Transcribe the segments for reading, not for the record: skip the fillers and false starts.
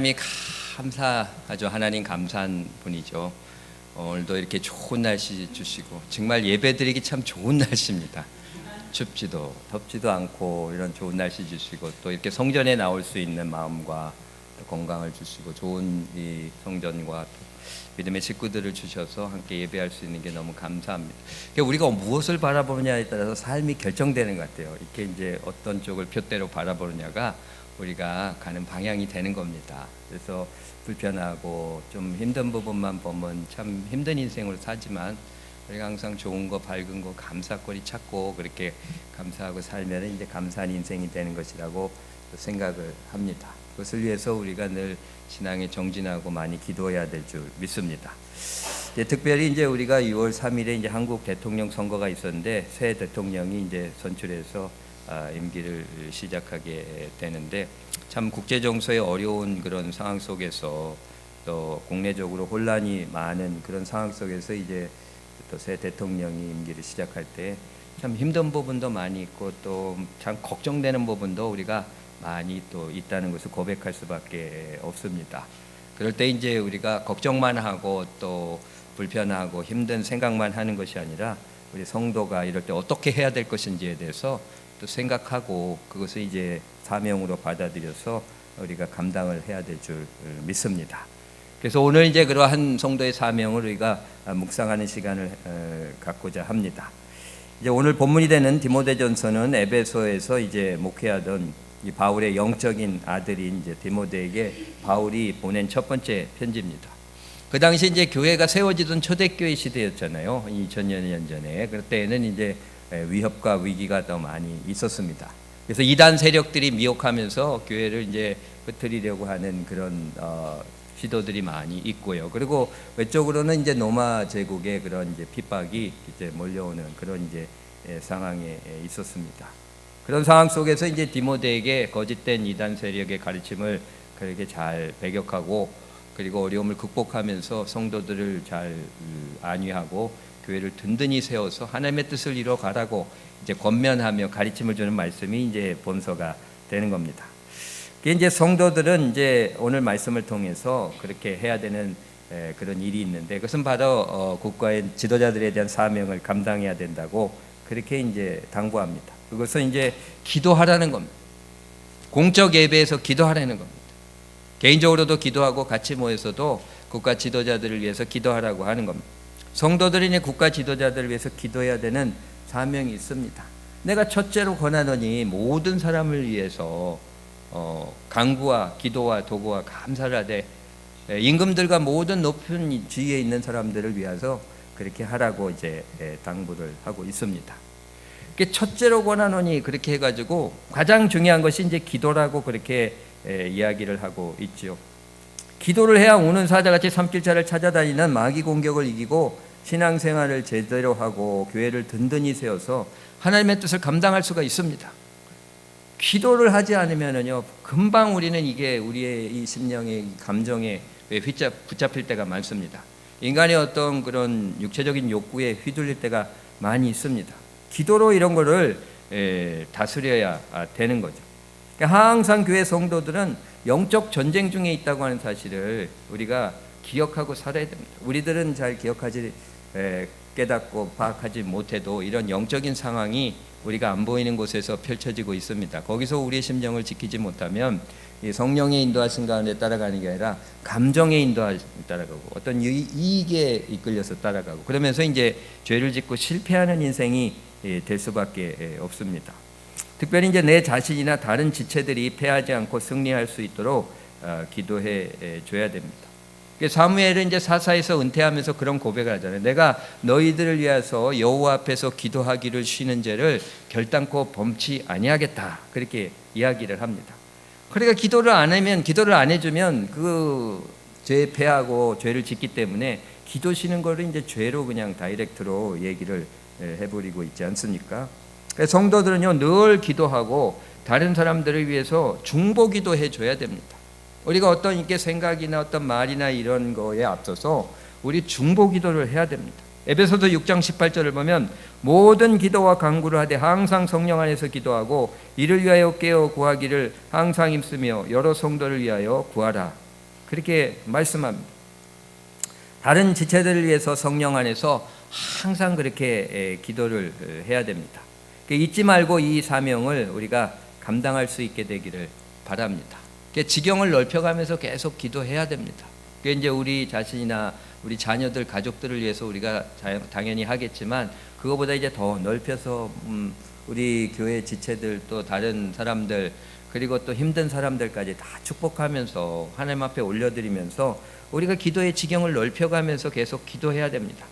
하나님이 감사하죠. 하나님 감사한 분이죠. 오늘도 이렇게 좋은 날씨 주시고 정말 예배드리기 참 좋은 날씨입니다. 춥지도 덥지도 않고 이런 좋은 날씨 주시고 또 이렇게 성전에 나올 수 있는 마음과 또 건강을 주시고 좋은 이 성전과 또 믿음의 식구들을 주셔서 함께 예배할 수 있는 게 너무 감사합니다. 그러니까 우리가 무엇을 바라보느냐에 따라서 삶이 결정되는 것 같아요. 이렇게 이제 어떤 쪽을 표대로 바라보느냐가 우리가 가는 방향이 되는 겁니다. 그래서 불편하고 좀 힘든 부분만 보면 참 힘든 인생으로 사지만 우리가 항상 좋은 거, 밝은 거, 감사거리 찾고 그렇게 감사하고 살면 이제 감사한 인생이 되는 것이라고 생각을 합니다. 그것을 위해서 우리가 늘 신앙에 정진하고 많이 기도해야 될 줄 믿습니다. 특별히 이제 우리가 6월 3일에 이제 한국 대통령 선거가 있었는데 새 대통령이 이제 선출해서 임기를 시작하게 되는데 참 국제 정서의 어려운 그런 상황 속에서 또 국내적으로 혼란이 많은 그런 상황 속에서 이제 또 새 대통령이 임기를 시작할 때 참 힘든 부분도 많이 있고 또 참 걱정되는 부분도 우리가 많이 또 있다는 것을 고백할 수밖에 없습니다. 그럴 때 이제 우리가 걱정만 하고 또 불편하고 힘든 생각만 하는 것이 아니라 우리 성도가 이럴 때 어떻게 해야 될 것인지에 대해서 또 생각하고 그것을 이제 사명으로 받아들여서 우리가 감당을 해야 될 줄 믿습니다. 그래서 오늘 이제 그러한 성도의 사명을 우리가 묵상하는 시간을 갖고자 합니다. 이제 오늘 본문이 되는 디모데전서는 에베소에서 이제 목회하던 이 바울의 영적인 아들인 이제 디모데에게 바울이 보낸 첫 번째 편지입니다. 그 당시 이제 교회가 세워지던 초대교회 시대였잖아요. 2000년 전에. 그때에는 이제 위협과 위기가 더 많이 있었습니다. 그래서 이단 세력들이 미혹하면서 교회를 이제 흩트리려고 하는 그런 시도들이 많이 있고요. 그리고 외적으로는 이제 로마 제국의 그런 이제 핍박이 이제 몰려오는 그런 이제 상황에 있었습니다. 그런 상황 속에서 이제 디모데에게 거짓된 이단 세력의 가르침을 그렇게 잘 배격하고 그리고 어려움을 극복하면서 성도들을 잘 안위하고 교회를 든든히 세워서 하나님의 뜻을 이루어 가라고 이제 권면하며 가르침을 주는 말씀이 이제 본서가 되는 겁니다. 이제 성도들은 이제 오늘 말씀을 통해서 그렇게 해야 되는 그런 일이 있는데 그것은 바로 국가의 지도자들에 대한 사명을 감당해야 된다고 그렇게 이제 당부합니다. 그것은 이제 기도하라는 겁니다. 공적 예배에서 기도하라는 겁니다. 개인적으로도 기도하고 같이 모여서도 국가 지도자들을 위해서 기도하라고 하는 겁니다. 성도들이 이제 국가 지도자들을 위해서 기도해야 되는 사명이 있습니다. 내가 첫째로 권하노니 모든 사람을 위해서 간구와 기도와 도구와 감사를 하되 임금들과 모든 높은 지위에 있는 사람들을 위해서 그렇게 하라고 이제 당부를 하고 있습니다. 첫째로 권하노니 그렇게 해가지고 가장 중요한 것이 이제 기도라고 그렇게 이야기를 하고 있죠. 기도를 해야 우는 사자같이 삼킬자를 찾아다니는 마귀 공격을 이기고 신앙생활을 제대로 하고 교회를 든든히 세워서 하나님의 뜻을 감당할 수가 있습니다. 기도를 하지 않으면은요 금방 우리는 이게 우리의 이 심령의 감정에 붙잡힐 때가 많습니다. 인간의 어떤 그런 육체적인 욕구에 휘둘릴 때가 많이 있습니다. 기도로 이런 거를 다스려야 되는 거죠. 그러니까 항상 교회 성도들은 영적 전쟁 중에 있다고 하는 사실을 우리가 기억하고 살아야 됩니다. 우리들은 잘 기억하지 깨닫고 파악하지 못해도 이런 영적인 상황이 우리가 안 보이는 곳에서 펼쳐지고 있습니다. 거기서 우리의 심령을 지키지 못하면 성령의 인도하신 가운데 따라가는 게 아니라 감정의 인도하심에 따라가고 어떤 이익에 이끌려서 따라가고 그러면서 이제 죄를 짓고 실패하는 인생이 될 수밖에 없습니다. 특별히 이제 내 자신이나 다른 지체들이 패하지 않고 승리할 수 있도록 기도해 줘야 됩니다. 사무엘은 이제 사사에서 은퇴하면서 그런 고백을 하잖아요. 내가 너희들을 위해서 여호와 앞에서 기도하기를 쉬는 죄를 결단코 범치 아니하겠다. 그렇게 이야기를 합니다. 그러니까 기도를 안 해주면 그 죄에 패하고 죄를 짓기 때문에 기도 쉬는 거를 이제 죄로 그냥 다이렉트로 얘기를 해버리고 있지 않습니까? 성도들은요 늘 기도하고 다른 사람들을 위해서 중보기도 해줘야 됩니다. 우리가 어떤 이렇게 생각이나 어떤 말이나 이런 거에 앞서서 우리 중보기도를 해야 됩니다. 에베소서 6장 18절을 보면 모든 기도와 간구를 하되 항상 성령 안에서 기도하고 이를 위하여 깨어 구하기를 항상 힘쓰며 여러 성도를 위하여 구하라. 그렇게 말씀합니다. 다른 지체들을 위해서 성령 안에서 항상 그렇게 기도를 해야 됩니다. 잊지 말고 이 사명을 우리가 감당할 수 있게 되기를 바랍니다. 지경을 넓혀가면서 계속 기도해야 됩니다. 이제 우리 자신이나 우리 자녀들, 가족들을 위해서 우리가 당연히 하겠지만 그거보다 이제 더 넓혀서 우리 교회 지체들, 또 다른 사람들, 그리고 또 힘든 사람들까지 다 축복하면서 하나님 앞에 올려드리면서 우리가 기도의 지경을 넓혀가면서 계속 기도해야 됩니다.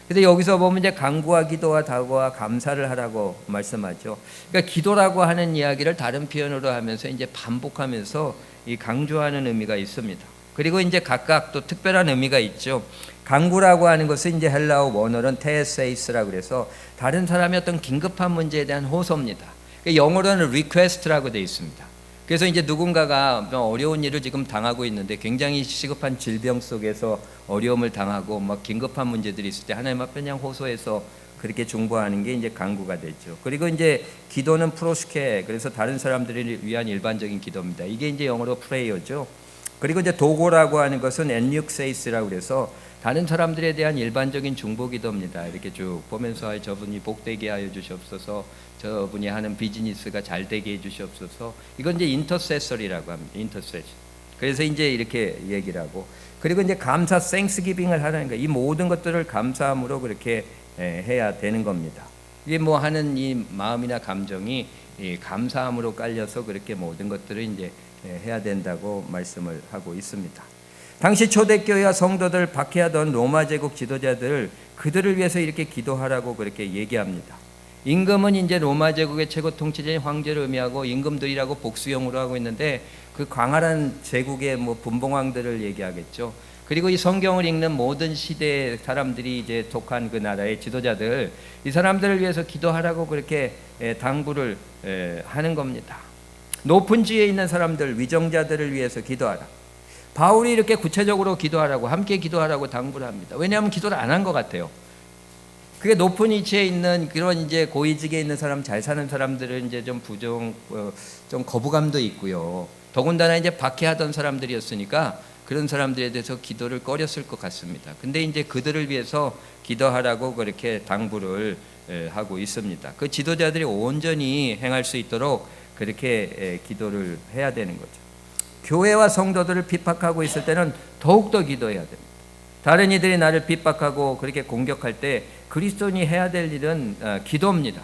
근데 여기서 보면 이제 간구와 기도와 다구와 감사를 하라고 말씀하죠. 그러니까 기도라고 하는 이야기를 다른 표현으로 하면서 이제 반복하면서 이 강조하는 의미가 있습니다. 그리고 이제 각각 또 특별한 의미가 있죠. 간구라고 하는 것은 이제 헬라어 원어는 테세이스라고 그래서 다른 사람의 어떤 긴급한 문제에 대한 호소입니다. 영어로는 request라고 되어 있습니다. 그래서 이제 누군가가 어려운 일을 지금 당하고 있는데 굉장히 시급한 질병 속에서 어려움을 당하고 막 긴급한 문제들이 있을 때 하나님 앞에 그냥 호소해서 그렇게 중보하는 게 이제 간구가 되죠. 그리고 이제 기도는 프로스케, 그래서 다른 사람들을 위한 일반적인 기도입니다. 이게 이제 영어로 프레이어죠. 그리고 이제 도고라고 하는 것은 엔육세이스라고 그래서 다른 사람들에 대한 일반적인 중보 기도입니다. 이렇게 쭉 보면서 저분이 복되게 하여 주시옵소서, 저분이 하는 비즈니스가 잘 되게 해 주시옵소서. 이건 이제 인터세서리라고 합니다. 인터세션. 그래서 이제 이렇게 얘기를 하고, 그리고 이제 감사, 땡스기빙을 하라는 거예요. 이 모든 것들을 감사함으로 그렇게 해야 되는 겁니다. 이게 뭐 하는 이 마음이나 감정이 감사함으로 깔려서 그렇게 모든 것들을 이제 해야 된다고 말씀을 하고 있습니다. 당시 초대교회와 성도들 박해하던 로마 제국 지도자들, 그들을 위해서 이렇게 기도하라고 그렇게 얘기합니다. 임금은 이제 로마 제국의 최고 통치자인 황제를 의미하고 임금들이라고 복수형으로 하고 있는데 그 광활한 제국의 뭐 분봉왕들을 얘기하겠죠. 그리고 이 성경을 읽는 모든 시대의 사람들이 이제 속한 그 나라의 지도자들, 이 사람들을 위해서 기도하라고 그렇게 당부를 하는 겁니다. 높은 지위에 있는 사람들, 위정자들을 위해서 기도하라. 바울이 이렇게 구체적으로 기도하라고, 함께 기도하라고 당부를 합니다. 왜냐하면 기도를 안 한 것 같아요. 그게 높은 위치에 있는 그런 이제 고위직에 있는 사람, 잘 사는 사람들은 이제 좀 좀 거부감도 있고요. 더군다나 이제 박해하던 사람들이었으니까 그런 사람들에 대해서 기도를 꺼렸을 것 같습니다. 근데 이제 그들을 위해서 기도하라고 그렇게 당부를 하고 있습니다. 그 지도자들이 온전히 행할 수 있도록 그렇게 기도를 해야 되는 거죠. 교회와 성도들을 핍박하고 있을 때는 더욱더 기도해야 됩니다. 다른 이들이 나를 핍박하고 그렇게 공격할 때 그리스도인이 해야 될 일은 기도입니다.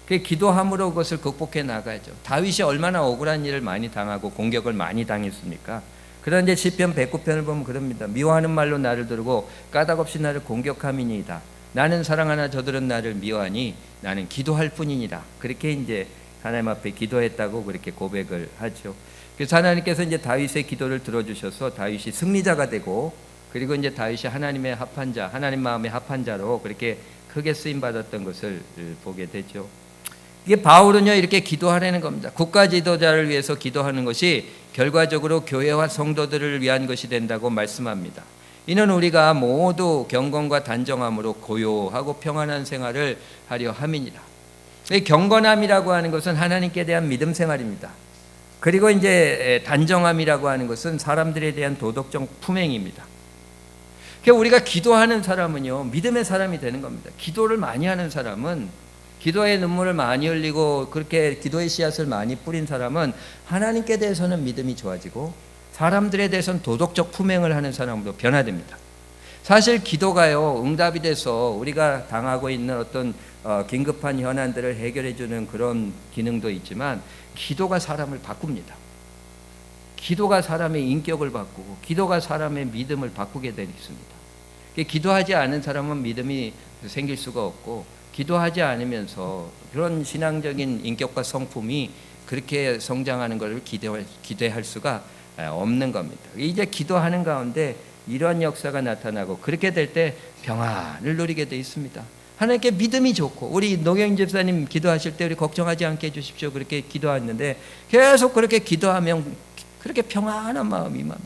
그 기도함으로 그것을 극복해 나가야죠. 다윗이 얼마나 억울한 일을 많이 당하고 공격을 많이 당했습니까? 그런데 시편 109편을 보면 그럽니다. 미워하는 말로 나를 두르고 까닭없이 나를 공격함이니이다. 나는 사랑하나 저들은 나를 미워하니 나는 기도할 뿐이니라. 그렇게 이제 하나님 앞에 기도했다고 그렇게 고백을 하죠. 그래서 하나님께서 이제 다윗의 기도를 들어주셔서 다윗이 승리자가 되고, 그리고 이제 다윗이 하나님의 합한 자, 하나님 마음의 합한 자로 그렇게 크게 쓰임 받았던 것을 보게 되죠. 이게 바울은요 이렇게 기도하라는 겁니다. 국가 지도자를 위해서 기도하는 것이 결과적으로 교회와 성도들을 위한 것이 된다고 말씀합니다. 이는 우리가 모두 경건과 단정함으로 고요하고 평안한 생활을 하려 함이니라. 경건함이라고 하는 것은 하나님께 대한 믿음 생활입니다. 그리고 이제 단정함이라고 하는 것은 사람들에 대한 도덕적 품행입니다. 그러니까 우리가 기도하는 사람은요 믿음의 사람이 되는 겁니다. 기도를 많이 하는 사람은, 기도의 눈물을 많이 흘리고 그렇게 기도의 씨앗을 많이 뿌린 사람은 하나님께 대해서는 믿음이 좋아지고 사람들에 대해서는 도덕적 품행을 하는 사람으로 변화됩니다. 사실 기도가요 응답이 돼서 우리가 당하고 있는 어떤 긴급한 현안들을 해결해 주는 그런 기능도 있지만, 기도가 사람을 바꿉니다. 기도가 사람의 인격을 바꾸고 기도가 사람의 믿음을 바꾸게 되어 있습니다. 기도하지 않은 사람은 믿음이 생길 수가 없고, 기도하지 않으면서 그런 신앙적인 인격과 성품이 그렇게 성장하는 것을 기대할 수가 없는 겁니다. 이제 기도하는 가운데 이러한 역사가 나타나고 그렇게 될 때 평안을 누리게 되어 있습니다. 하나님께 믿음이 좋고, 우리 노경인 집사님 기도하실 때 우리 걱정하지 않게 해주십시오 그렇게 기도했는데 계속 그렇게 기도하면 그렇게 평안한 마음이 만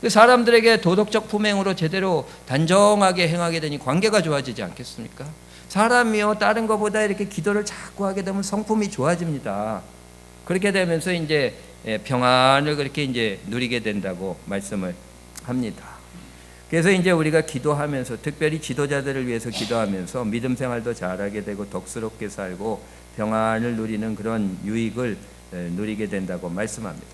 사람들에게 도덕적 품행으로 제대로 단정하게 행하게 되니 관계가 좋아지지 않겠습니까? 사람이요 다른 것보다 이렇게 기도를 자꾸 하게 되면 성품이 좋아집니다. 그렇게 되면서 이제 평안을 그렇게 이제 누리게 된다고 말씀을 합니다. 그래서 이제 우리가 기도하면서 특별히 지도자들을 위해서 기도하면서 믿음 생활도 잘하게 되고 덕스럽게 살고 평안을 누리는 그런 유익을 누리게 된다고 말씀합니다.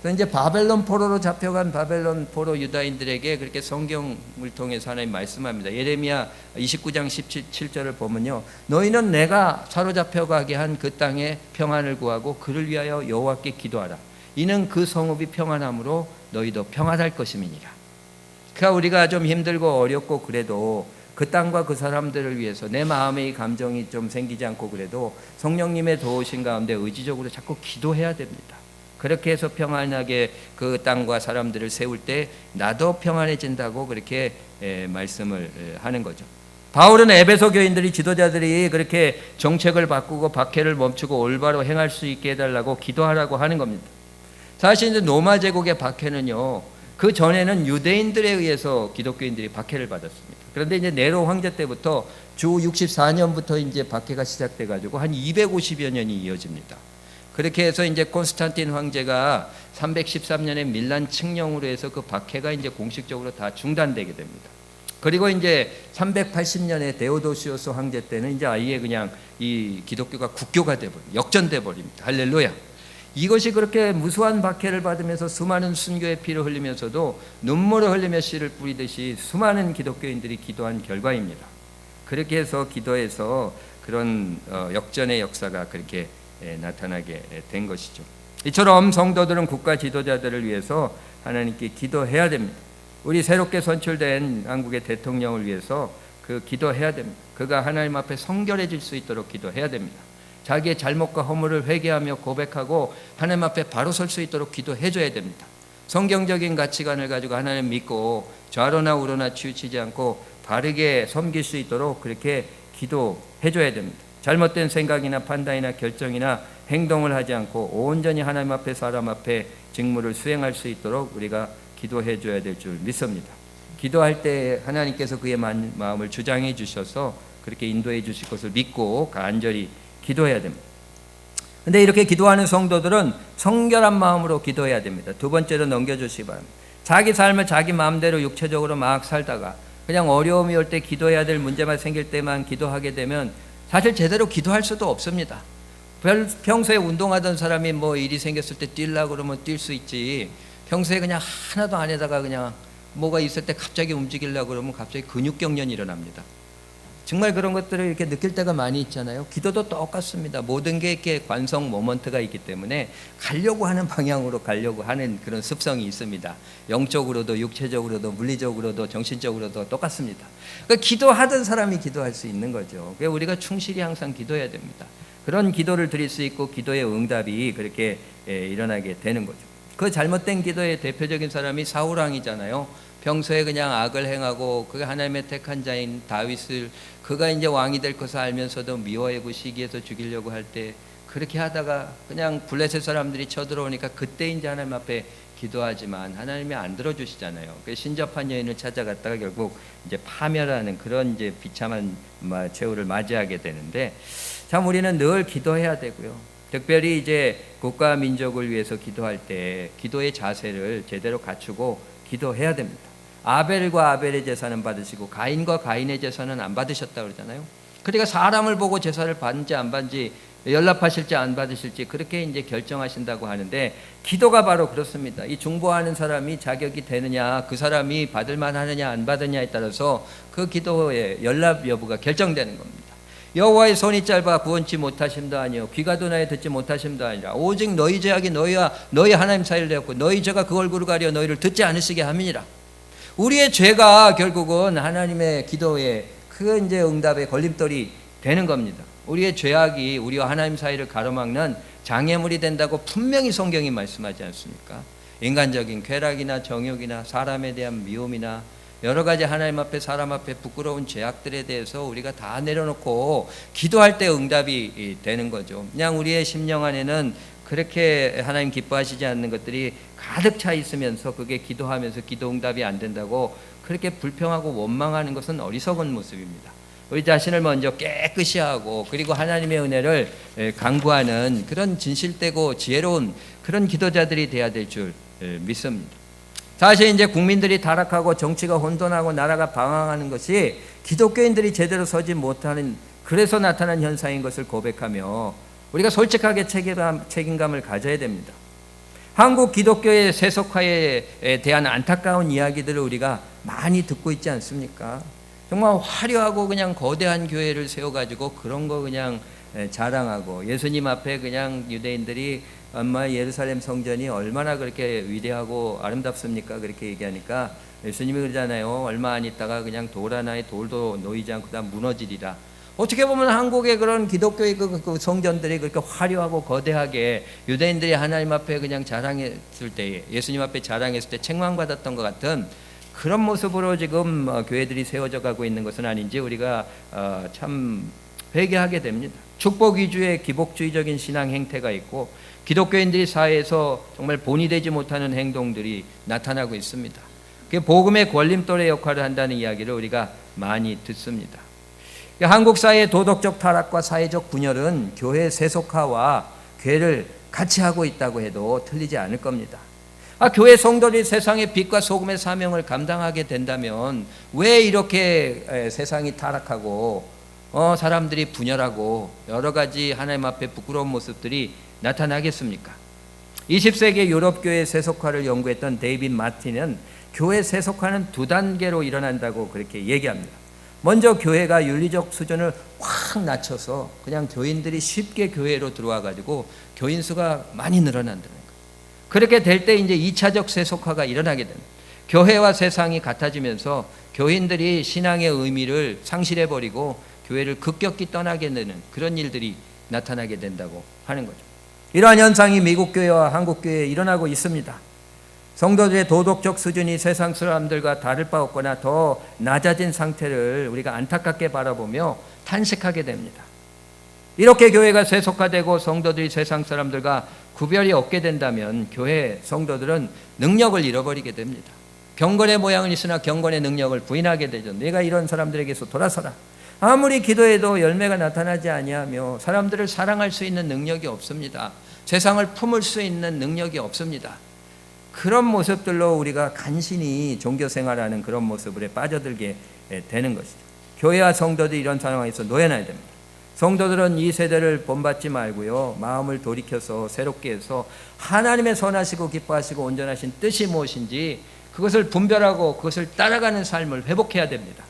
그래서 이제 바벨론 포로로 잡혀간 바벨론 포로 유다인들에게 그렇게 성경을 통해서 하나님 말씀합니다. 예레미야 29장 17절을 보면요, 너희는 내가 사로잡혀가게 한 그 땅에 평안을 구하고 그를 위하여 여호와께 기도하라. 이는 그 성읍이 평안함으로 너희도 평안할 것임이니라. 그러니까 우리가 좀 힘들고 어렵고 그래도 그 땅과 그 사람들을 위해서 내 마음의 감정이 좀 생기지 않고 그래도 성령님의 도우신 가운데 의지적으로 자꾸 기도해야 됩니다. 그렇게 해서 평안하게 그 땅과 사람들을 세울 때 나도 평안해진다고 그렇게 말씀을 하는 거죠. 바울은 에베소 교인들이 지도자들이 그렇게 정책을 바꾸고 박해를 멈추고 올바로 행할 수 있게 해달라고 기도하라고 하는 겁니다. 사실 이제 로마 제국의 박해는요, 그 전에는 유대인들에 의해서 기독교인들이 박해를 받았습니다. 그런데 이제 네로 황제 때부터 주 64년부터 이제 박해가 시작돼 가지고 한 250여 년이 이어집니다. 그렇게 해서 이제 콘스탄틴 황제가 313년에 밀란 칙령으로 해서 그 박해가 이제 공식적으로 다 중단되게 됩니다. 그리고 이제 380년에 데오도시오스 황제 때는 이제 아예 그냥 이 기독교가 국교가 돼버려, 역전돼 버립니다. 할렐루야. 이것이 그렇게 무수한 박해를 받으면서 수많은 순교의 피를 흘리면서도 눈물을 흘리며 씨를 뿌리듯이 수많은 기독교인들이 기도한 결과입니다. 그렇게 해서 기도해서 그런 역전의 역사가 그렇게 나타나게 된 것이죠. 이처럼 성도들은 국가 지도자들을 위해서 하나님께 기도해야 됩니다. 우리 새롭게 선출된 한국의 대통령을 위해서 그 기도해야 됩니다. 그가 하나님 앞에 성결해질 수 있도록 기도해야 됩니다. 자기의 잘못과 허물을 회개하며 고백하고 하나님 앞에 바로 설 수 있도록 기도해줘야 됩니다. 성경적인 가치관을 가지고 하나님 믿고 좌로나 우로나 치우치지 않고 바르게 섬길 수 있도록 그렇게 기도해줘야 됩니다. 잘못된 생각이나 판단이나 결정이나 행동을 하지 않고 온전히 하나님 앞에 사람 앞에 직무를 수행할 수 있도록 우리가 기도해줘야 될 줄 믿습니다. 기도할 때 하나님께서 그의 마음을 주장해 주셔서 그렇게 인도해 주실 것을 믿고 간절히 기도해야 됩니다. 근데 이렇게 기도하는 성도들은 성결한 마음으로 기도해야 됩니다. 두 번째로 넘겨주시기 바랍니다. 자기 삶을 자기 마음대로 육체적으로 막 살다가 그냥 어려움이 올 때 기도해야 될 문제만 생길 때만 기도하게 되면 사실 제대로 기도할 수도 없습니다. 평소에 운동하던 사람이 뭐 일이 생겼을 때 뛰려고 그러면 뛸 수 있지, 평소에 그냥 하나도 안 하다가 그냥 뭐가 있을 때 갑자기 움직이려고 그러면 갑자기 근육경련이 일어납니다. 정말 그런 것들을 이렇게 느낄 때가 많이 있잖아요. 기도도 똑같습니다. 모든 게 이렇게 관성 모먼트가 있기 때문에 가려고 하는 방향으로 가려고 하는 그런 습성이 있습니다. 영적으로도 육체적으로도 물리적으로도 정신적으로도 똑같습니다. 그러니까 기도하던 사람이 기도할 수 있는 거죠. 그러니까 우리가 충실히 항상 기도해야 됩니다. 그런 기도를 드릴 수 있고 기도의 응답이 그렇게 일어나게 되는 거죠. 그 잘못된 기도의 대표적인 사람이 사울왕이잖아요. 평소에 그냥 악을 행하고 그 하나님의 택한 자인 다윗을 그가 이제 왕이 될 것을 알면서도 미워하고 시기해서 죽이려고 할 때 그렇게 하다가 그냥 블레셋 사람들이 쳐들어오니까 그때 이제 하나님 앞에 기도하지만 하나님이 안 들어주시잖아요. 그 신접한 여인을 찾아갔다가 결국 이제 파멸하는 그런 이제 비참한 최후를 맞이하게 되는데, 참 우리는 늘 기도해야 되고요. 특별히 이제 국가 민족을 위해서 기도할 때 기도의 자세를 제대로 갖추고 기도해야 됩니다. 아벨과 아벨의 제사는 받으시고 가인과 가인의 제사는 안 받으셨다 그러잖아요. 그러니까 사람을 보고 제사를 받는지 안 받는지, 연락하실지 안 받으실지 그렇게 이제 결정하신다고 하는데, 기도가 바로 그렇습니다. 이 중보하는 사람이 자격이 되느냐, 그 사람이 받을 만하느냐 안 받느냐에 따라서 그 기도의 연락 여부가 결정되는 겁니다. 여호와의 손이 짧아 구원치 못하심도 아니요 귀가 둔하여 듣지 못하심도 아니라 오직 너희 죄악이 너희와 너희 하나님 사이를 되었고 너희 죄가 그 얼굴을 가려 너희를 듣지 않으시게 함이니라. 우리의 죄가 결국은 하나님의 기도에 그 이제 응답의 걸림돌이 되는 겁니다. 우리의 죄악이 우리와 하나님 사이를 가로막는 장애물이 된다고 분명히 성경이 말씀하지 않습니까? 인간적인 쾌락이나 정욕이나 사람에 대한 미움이나 여러 가지 하나님 앞에 사람 앞에 부끄러운 죄악들에 대해서 우리가 다 내려놓고 기도할 때 응답이 되는 거죠. 그냥 우리의 심령 안에는 그렇게 하나님 기뻐하시지 않는 것들이 가득 차 있으면서 그게 기도하면서 기도 응답이 안 된다고 그렇게 불평하고 원망하는 것은 어리석은 모습입니다. 우리 자신을 먼저 깨끗이 하고 그리고 하나님의 은혜를 강구하는 그런 진실되고 지혜로운 그런 기도자들이 돼야 될 줄 믿습니다. 사실 이제 국민들이 타락하고 정치가 혼돈하고 나라가 방황하는 것이 기독교인들이 제대로 서지 못하는, 그래서 나타난 현상인 것을 고백하며 우리가 솔직하게 책임감을 가져야 됩니다. 한국 기독교의 세속화에 대한 안타까운 이야기들을 우리가 많이 듣고 있지 않습니까? 정말 화려하고 그냥 거대한 교회를 세워가지고 그런 거 그냥 자랑하고, 예수님 앞에 그냥 유대인들이 엄마 예루살렘 성전이 얼마나 그렇게 위대하고 아름답습니까? 그렇게 얘기하니까 예수님이 그러잖아요. 얼마 안 있다가 그냥 돌 하나에 돌도 놓이지 않고 다 무너지리라. 어떻게 보면 한국의 그런 기독교의 그 성전들이 그렇게 화려하고 거대하게 유대인들이 하나님 앞에 그냥 자랑했을 때, 예수님 앞에 자랑했을 때 책망받았던 것 같은 그런 모습으로 지금 교회들이 세워져 가고 있는 것은 아닌지 우리가 참 회개하게 됩니다. 축복 위주의 기복주의적인 신앙 행태가 있고, 기독교인들이 사회에서 정말 본이 되지 못하는 행동들이 나타나고 있습니다. 그게 복음의 걸림돌의 역할을 한다는 이야기를 우리가 많이 듣습니다. 한국 사회의 도덕적 타락과 사회적 분열은 교회 세속화와 교회를 같이 하고 있다고 해도 틀리지 않을 겁니다. 교회 성도들이 세상의 빛과 소금의 사명을 감당하게 된다면 왜 이렇게 세상이 타락하고 사람들이 분열하고 여러 가지 하나님 앞에 부끄러운 모습들이 나타나겠습니까? 20세기 유럽 교회 세속화를 연구했던 데이빗 마틴은 교회 세속화는 두 단계로 일어난다고 그렇게 얘기합니다. 먼저 교회가 윤리적 수준을 확 낮춰서 그냥 교인들이 쉽게 교회로 들어와 가지고 교인 수가 많이 늘어난다는 거예요. 그렇게 될 때 이제 2차적 세속화가 일어나게 됩니다. 교회와 세상이 같아지면서 교인들이 신앙의 의미를 상실해 버리고 교회를 급격히 떠나게 되는 그런 일들이 나타나게 된다고 하는 거죠. 이러한 현상이 미국 교회와 한국 교회에 일어나고 있습니다. 성도들의 도덕적 수준이 세상 사람들과 다를 바 없거나 더 낮아진 상태를 우리가 안타깝게 바라보며 탄식하게 됩니다. 이렇게 교회가 세속화되고 성도들이 세상 사람들과 구별이 없게 된다면 교회 성도들은 능력을 잃어버리게 됩니다. 경건의 모양은 있으나 경건의 능력을 부인하게 되죠. 내가 이런 사람들에게서 돌아서라. 아무리 기도해도 열매가 나타나지 아니하며 사람들을 사랑할 수 있는 능력이 없습니다. 세상을 품을 수 있는 능력이 없습니다. 그런 모습들로 우리가 간신히 종교생활하는 그런 모습에 빠져들게 되는 것이죠. 교회와 성도들이 이런 상황에서 놓여놔야 됩니다. 성도들은 이 세대를 본받지 말고요, 마음을 돌이켜서 새롭게 해서 하나님의 선하시고 기뻐하시고 온전하신 뜻이 무엇인지 그것을 분별하고 그것을 따라가는 삶을 회복해야 됩니다.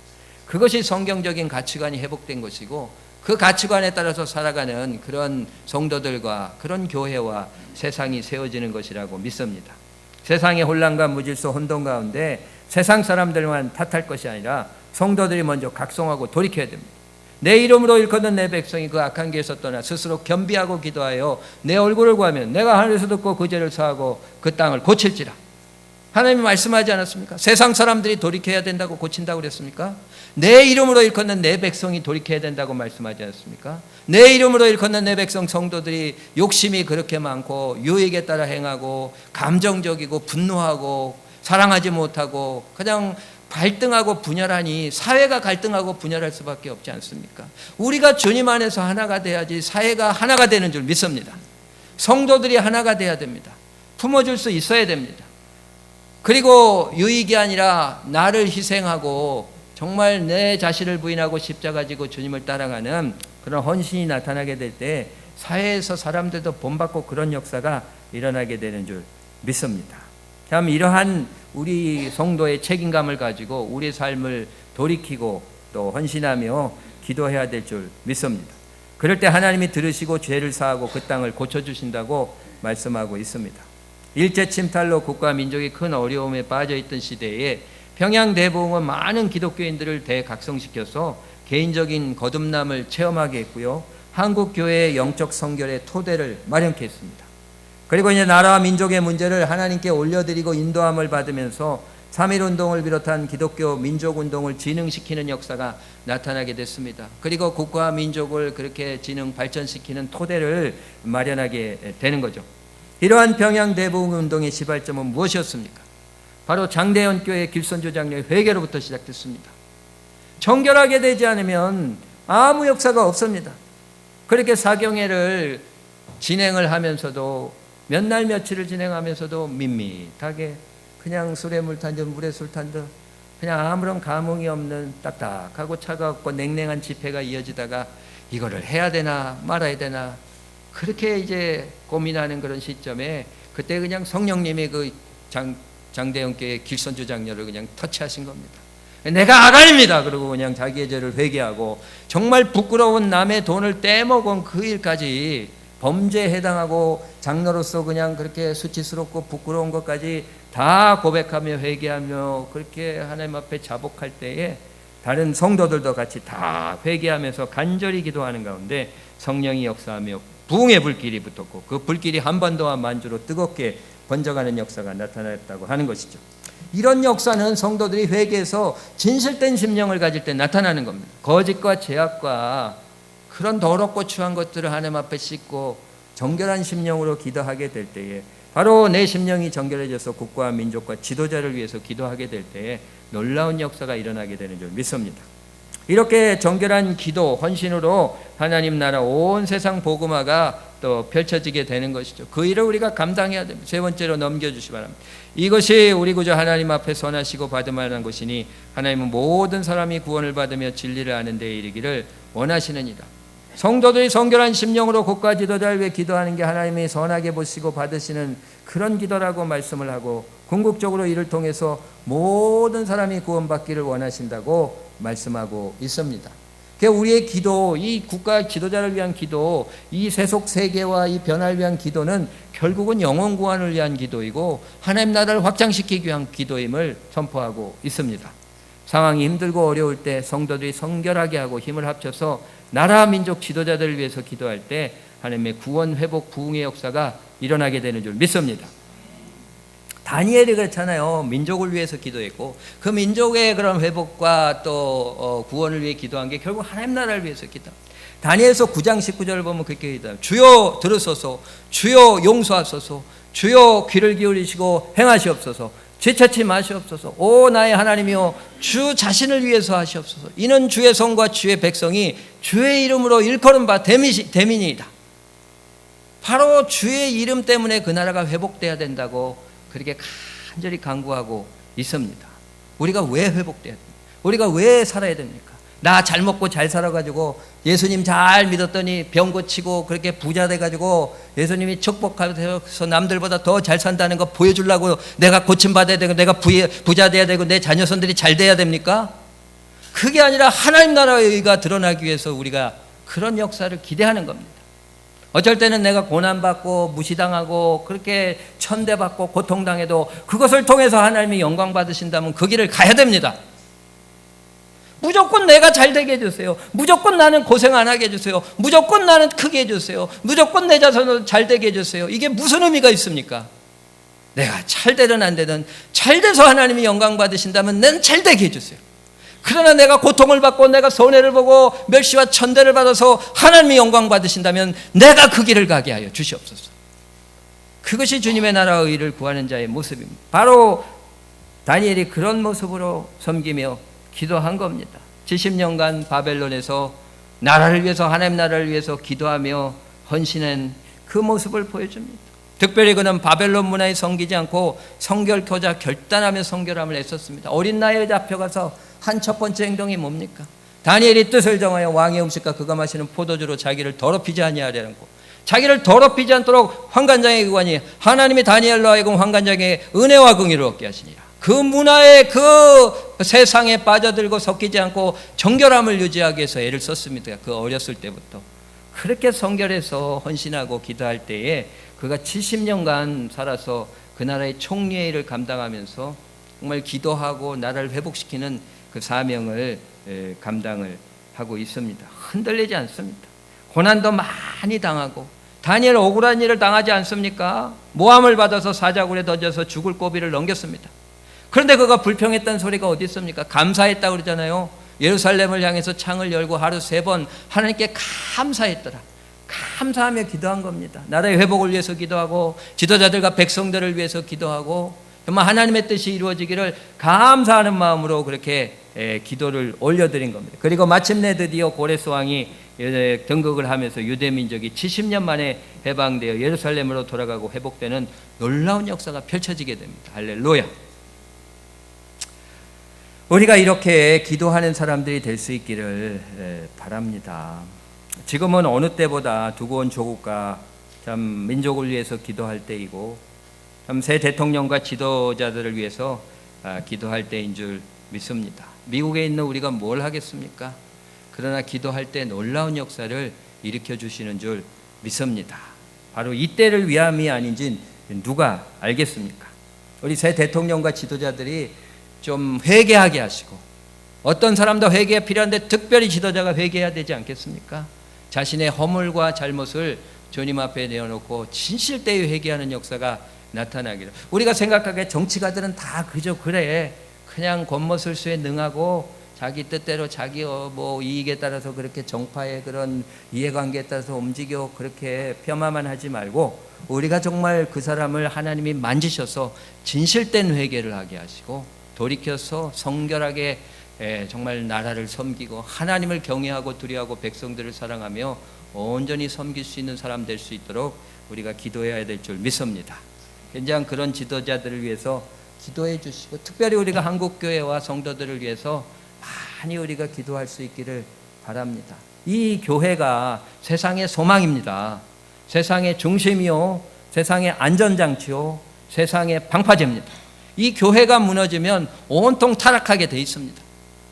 그것이 성경적인 가치관이 회복된 것이고, 그 가치관에 따라서 살아가는 그런 성도들과 그런 교회와 세상이 세워지는 것이라고 믿습니다. 세상의 혼란과 무질서 혼돈 가운데 세상 사람들만 탓할 것이 아니라 성도들이 먼저 각성하고 돌이켜야 됩니다. 내 이름으로 일컫는 내 백성이 그 악한 길에서 떠나 스스로 겸비하고 기도하여 내 얼굴을 구하면 내가 하늘에서 듣고 그 죄를 사하고 그 땅을 고칠지라. 하나님이 말씀하지 않았습니까? 세상 사람들이 돌이켜야 된다고 고친다고 그랬습니까? 내 이름으로 일컫는 내 백성이 돌이켜야 된다고 말씀하지 않았습니까? 내 이름으로 일컫는 내 백성 성도들이 욕심이 그렇게 많고 유익에 따라 행하고 감정적이고 분노하고 사랑하지 못하고 그냥 갈등하고 분열하니 사회가 갈등하고 분열할 수밖에 없지 않습니까? 우리가 주님 안에서 하나가 돼야지 사회가 하나가 되는 줄 믿습니다. 성도들이 하나가 돼야 됩니다. 품어줄 수 있어야 됩니다. 그리고 유익이 아니라 나를 희생하고 정말 내 자신을 부인하고 십자가 지고 주님을 따라가는 그런 헌신이 나타나게 될 때 사회에서 사람들도 본받고 그런 역사가 일어나게 되는 줄 믿습니다. 참 이러한 우리 성도의 책임감을 가지고 우리 삶을 돌이키고 또 헌신하며 기도해야 될 줄 믿습니다. 그럴 때 하나님이 들으시고 죄를 사하고 그 땅을 고쳐주신다고 말씀하고 있습니다. 일제 침탈로 국가 민족이 큰 어려움에 빠져있던 시대에 평양 대부흥은 많은 기독교인들을 대각성시켜서 개인적인 거듭남을 체험하게 했고요, 한국 교회의 영적 성결의 토대를 마련케 했습니다. 그리고 이제 나라와 민족의 문제를 하나님께 올려드리고 인도함을 받으면서 3.1운동을 비롯한 기독교 민족운동을 진흥시키는 역사가 나타나게 됐습니다. 그리고 국가와 민족을 그렇게 진흥 발전시키는 토대를 마련하게 되는 거죠. 이러한 평양 대부흥운동의 시발점은 무엇이었습니까? 바로 장대현 교회 길선주 장로의 회개로부터 시작됐습니다. 정결하게 되지 않으면 아무 역사가 없습니다. 그렇게 사경회를 진행을 하면서도 몇 날 며칠을 진행하면서도 밋밋하게 그냥 술에 물 탄 듯 물에 술 탄 듯 그냥 아무런 감흥이 없는 딱딱하고 차갑고 냉랭한 집회가 이어지다가 이거를 해야 되나 말아야 되나 그렇게 이제 고민하는 그런 시점에 그때 그냥 성령님이 그 장대영교회 길선주 장녀를 그냥 터치하신 겁니다. 내가 아간입니다. 그러고 그냥 자기의 죄를 회개하고 정말 부끄러운 남의 돈을 떼먹은 그 일까지 범죄에 해당하고 장로로서 그냥 그렇게 수치스럽고 부끄러운 것까지 다 고백하며 회개하며 그렇게 하나님 앞에 자복할 때에 다른 성도들도 같이 다 회개하면서 간절히 기도하는 가운데 성령이 역사하며 부흥의 불길이 붙었고 그 불길이 한반도와 만주로 뜨겁게 번져가는 역사가 나타났다고 하는 것이죠. 이런 역사는 성도들이 회개해서 진실된 심령을 가질 때 나타나는 겁니다. 거짓과 죄악과 그런 더럽고 추한 것들을 하나님 앞에 씻고 정결한 심령으로 기도하게 될 때에 바로 내 심령이 정결해져서 국가와 민족과 지도자를 위해서 기도하게 될 때에 놀라운 역사가 일어나게 되는 줄 믿습니다. 이렇게 정결한 기도, 헌신으로 하나님 나라 온 세상 복음화가 또 펼쳐지게 되는 것이죠. 그 일을 우리가 감당해야 됩니다. 세 번째로 넘겨주시기 바랍니다. 이것이 우리 구주 하나님 앞에 선하시고 받을 만한 것이니 하나님은 모든 사람이 구원을 받으며 진리를 아는 데에 이르기를 원하시느니라. 성도들이 성결한 심령으로 국가 지도자를 위해 기도하는 게 하나님이 선하게 보시고 받으시는 그런 기도라고 말씀을 하고 궁극적으로 이를 통해서 모든 사람이 구원받기를 원하신다고 말씀하고 있습니다. 우리의 기도, 이 국가 지도자를 위한 기도, 이 세속 세계와 이 변화를 위한 기도는 결국은 영혼 구원을 위한 기도이고 하나님 나라를 확장시키기 위한 기도임을 선포하고 있습니다. 상황이 힘들고 어려울 때 성도들이 성결하게 하고 힘을 합쳐서 나라 민족 지도자들을 위해서 기도할 때 하나님의 구원 회복 부흥의 역사가 일어나게 되는 줄 믿습니다. 다니엘이 그렇잖아요. 민족을 위해서 기도했고 그 민족의 그런 회복과 또 구원을 위해 기도한 게 결국 하나님 나라를 위해서 기도. 다니엘서 9장 19절을 보면 그렇게 기도해요. 주여 들으소서, 주여 용서하소서, 주여 귀를 기울이시고 행하시옵소서, 죄찾지 마시옵소서. 오 나의 하나님이여 주 자신을 위해서 하시옵소서. 이는 주의 성과 주의 백성이 주의 이름으로 일컬은 바 대민이다. 바로 주의 이름 때문에 그 나라가 회복돼야 된다고 그렇게 간절히 간구하고 있습니다. 우리가 왜 회복돼야 됩니까? 우리가 왜 살아야 됩니까? 나 잘 먹고 잘 살아가지고 예수님 잘 믿었더니 병 고치고 그렇게 부자 돼가지고 예수님이 축복하셔서 남들보다 더 잘 산다는 거 보여주려고 내가 고침받아야 되고 내가 부자 돼야 되고 내 자녀손들이 잘 돼야 됩니까? 그게 아니라 하나님 나라의 의가 드러나기 위해서 우리가 그런 역사를 기대하는 겁니다. 어쩔 때는 내가 고난받고 무시당하고 그렇게 천대받고 고통당해도 그것을 통해서 하나님이 영광 받으신다면 그 길을 가야 됩니다. 무조건 내가 잘 되게 해주세요. 무조건 나는 고생 안 하게 해주세요. 무조건 나는 크게 해주세요. 무조건 내 자손을 잘 되게 해주세요. 이게 무슨 의미가 있습니까? 내가 잘 되든 안 되든 잘 돼서 하나님이 영광 받으신다면 난 잘 되게 해주세요. 그러나 내가 고통을 받고 내가 손해를 보고 멸시와 천대를 받아서 하나님이 영광 받으신다면 내가 그 길을 가게 하여 주시옵소서. 그것이 주님의 나라의 의를 구하는 자의 모습입니다. 바로 다니엘이 그런 모습으로 섬기며 기도한 겁니다. 70년간 바벨론에서 나라를 위해서 하나님 나라를 위해서 기도하며 헌신한 그 모습을 보여줍니다. 특별히 그는 바벨론 문화에 섬기지 않고 성결교자 결단하며 성결함을 애썼습니다. 어린 나이에 잡혀가서 한 첫 번째 행동이 뭡니까? 다니엘이 뜻을 정하여 왕의 음식과 그가 마시는 포도주로 자기를 더럽히지 아니하려고 자기를 더럽히지 않도록 환관장의 의관이 하나님이 다니엘로 하여금 환관장의 은혜와 긍휼을 얻게 하시니라. 그 문화의 그 세상에 빠져들고 섞이지 않고 정결함을 유지하기 위해서 애를 썼습니다. 그 어렸을 때부터 그렇게 성결해서 헌신하고 기도할 때에 그가 70년간 살아서 그 나라의 총리의 일을 감당하면서 정말 기도하고 나라를 회복시키는 그 사명을 감당을 하고 있습니다. 흔들리지 않습니다. 고난도 많이 당하고 다니엘 억울한 일을 당하지 않습니까? 모함을 받아서 사자굴에 던져서 죽을 고비를 넘겼습니다. 그런데 그가 불평했던 소리가 어디 있습니까? 감사했다고 그러잖아요. 예루살렘을 향해서 창을 열고 하루 3번 하나님께 감사했더라. 감사하며 기도한 겁니다. 나라의 회복을 위해서 기도하고 지도자들과 백성들을 위해서 기도하고 정말 하나님의 뜻이 이루어지기를 감사하는 마음으로 그렇게 기도를 올려드린 겁니다. 그리고 마침내 드디어 고레스 왕이 등극을 하면서 유대 민족이 70년 만에 해방되어 예루살렘으로 돌아가고 회복되는 놀라운 역사가 펼쳐지게 됩니다. 할렐루야. 우리가 이렇게 기도하는 사람들이 될 수 있기를 바랍니다. 지금은 어느 때보다 두고 온 조국과 참 민족을 위해서 기도할 때이고 참 새 대통령과 지도자들을 위해서 기도할 때인 줄 믿습니다. 미국에 있는 우리가 뭘 하겠습니까? 그러나 기도할 때 놀라운 역사를 일으켜 주시는 줄 믿습니다. 바로 이때를 위함이 아닌지 누가 알겠습니까? 우리 새 대통령과 지도자들이 좀 회개하게 하시고, 어떤 사람도 회개가 필요한데 특별히 지도자가 회개해야 되지 않겠습니까? 자신의 허물과 잘못을 주님 앞에 내어놓고 진실되이 회개하는 역사가 나타나기를. 우리가 생각하기에 정치가들은 다 그저 그래, 그냥 겉멋술수에 능하고 자기 뜻대로 자기 뭐 이익에 따라서 그렇게 정파의 그런 이해관계에 따라서 움직여 그렇게 폄하만 하지 말고, 우리가 정말 그 사람을 하나님이 만지셔서 진실된 회개를 하게 하시고 돌이켜서 성결하게 정말 나라를 섬기고 하나님을 경외하고 두려워하고 백성들을 사랑하며 온전히 섬길 수 있는 사람 될 수 있도록 우리가 기도해야 될 줄 믿습니다. 굉장히 그런 지도자들을 위해서 기도해 주시고, 특별히 우리가 한국교회와 성도들을 위해서 많이 우리가 기도할 수 있기를 바랍니다. 이 교회가 세상의 소망입니다. 세상의 중심이요, 세상의 안전장치요, 세상의 방파제입니다. 이 교회가 무너지면 온통 타락하게 돼 있습니다.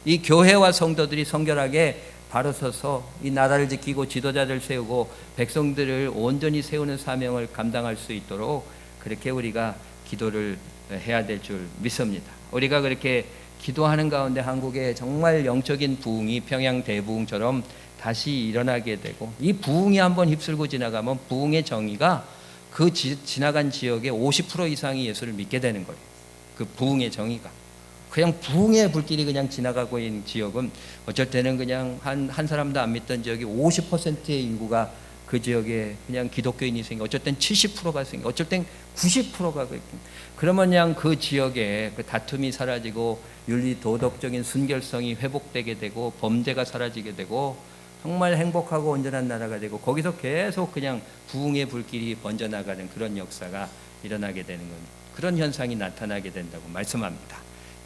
이 교회와 성도들이 성결하게 바로 서서 이 나라를 지키고 지도자를 세우고 백성들을 온전히 세우는 사명을 감당할 수 있도록 그렇게 우리가 기도를 해야 될 줄 믿습니다. 우리가 그렇게 기도하는 가운데 한국에 정말 영적인 부흥이 평양 대부흥처럼 다시 일어나게 되고, 이 부흥이 한번 휩쓸고 지나가면 부흥의 정의가 그 지나간 지역의 50% 이상이 예수를 믿게 되는 거예요. 그 부흥의 정의가 그냥 부흥의 불길이 그냥 지나가고 있는 지역은 어쩔 때는 그냥 한 사람도 안 믿던 지역이 50%의 인구가 그 지역에 그냥 기독교인이 생겨, 어쩔 땐 70%가 생겨, 어쩔 땐 90%가 생겨. 그러면 그냥 그 지역에 그 다툼이 사라지고 윤리 도덕적인 순결성이 회복되게 되고 범죄가 사라지게 되고 정말 행복하고 온전한 나라가 되고, 거기서 계속 그냥 부흥의 불길이 번져나가는 그런 역사가 일어나게 되는 겁니다. 그런 현상이 나타나게 된다고 말씀합니다.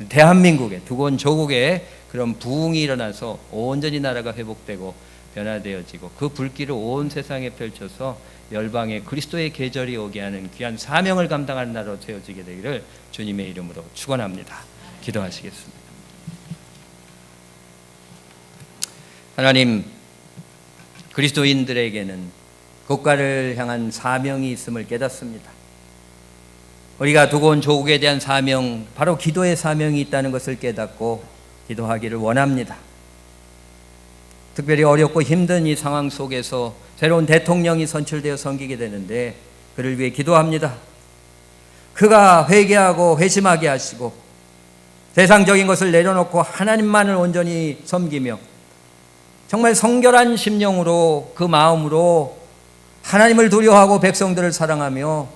대한민국에, 두고 온 조국에 그런 부흥이 일어나서 온전히 나라가 회복되고 변화되어지고 그 불길을 온 세상에 펼쳐서 열방에 그리스도의 계절이 오게 하는 귀한 사명을 감당하는 나라로 세워지게 되기를 주님의 이름으로 축원합니다. 기도하시겠습니다. 하나님, 그리스도인들에게는 국가를 향한 사명이 있음을 깨닫습니다. 우리가 두고 온 조국에 대한 사명, 바로 기도의 사명이 있다는 것을 깨닫고 기도하기를 원합니다. 특별히 어렵고 힘든 이 상황 속에서 새로운 대통령이 선출되어 섬기게 되는데 그를 위해 기도합니다. 그가 회개하고 회심하게 하시고 세상적인 것을 내려놓고 하나님만을 온전히 섬기며 정말 성결한 심령으로, 그 마음으로 하나님을 두려워하고 백성들을 사랑하며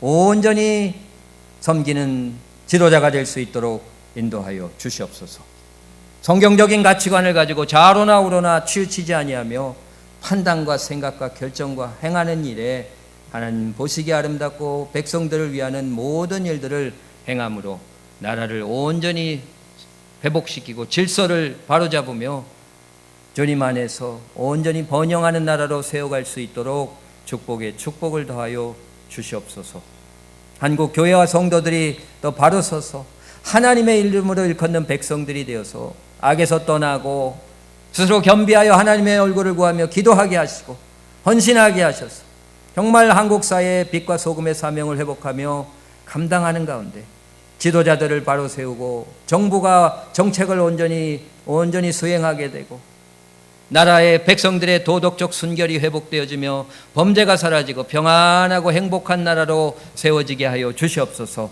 온전히 섬기는 지도자가 될 수 있도록 인도하여 주시옵소서. 성경적인 가치관을 가지고 좌로나 우로나 치우치지 아니하며 판단과 생각과 결정과 행하는 일에 하나님 보시기에 아름답고 백성들을 위하는 모든 일들을 행함으로 나라를 온전히 회복시키고 질서를 바로잡으며 주님 안에서 온전히 번영하는 나라로 세워갈 수 있도록 축복에 축복을 더하여 주시옵소서. 한국 교회와 성도들이 또 바로 서서 하나님의 이름으로 일컫는 백성들이 되어서 악에서 떠나고 스스로 겸비하여 하나님의 얼굴을 구하며 기도하게 하시고 헌신하게 하셔서 정말 한국 사회의 빛과 소금의 사명을 회복하며 감당하는 가운데 지도자들을 바로 세우고 정부가 정책을 온전히 수행하게 되고 나라의 백성들의 도덕적 순결이 회복되어지며 범죄가 사라지고 평안하고 행복한 나라로 세워지게 하여 주시옵소서.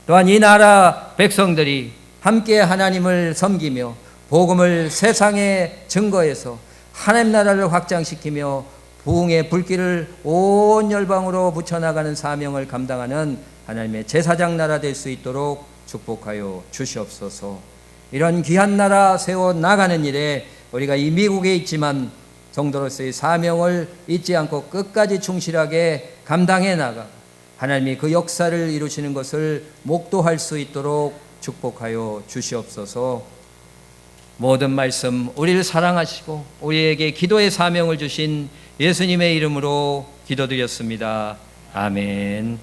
또한 이 나라 백성들이 함께 하나님을 섬기며 복음을 세상에 증거해서 하나님 나라를 확장시키며 부흥의 불길을 온 열방으로 붙여나가는 사명을 감당하는 하나님의 제사장 나라 될 수 있도록 축복하여 주시옵소서. 이런 귀한 나라 세워 나가는 일에 우리가 이 미국에 있지만 성도로서의 사명을 잊지 않고 끝까지 충실하게 감당해 나가 하나님이 그 역사를 이루시는 것을 목도할 수 있도록 축복하여 주시옵소서. 모든 말씀 우리를 사랑하시고 우리에게 기도의 사명을 주신 예수님의 이름으로 기도드렸습니다. 아멘.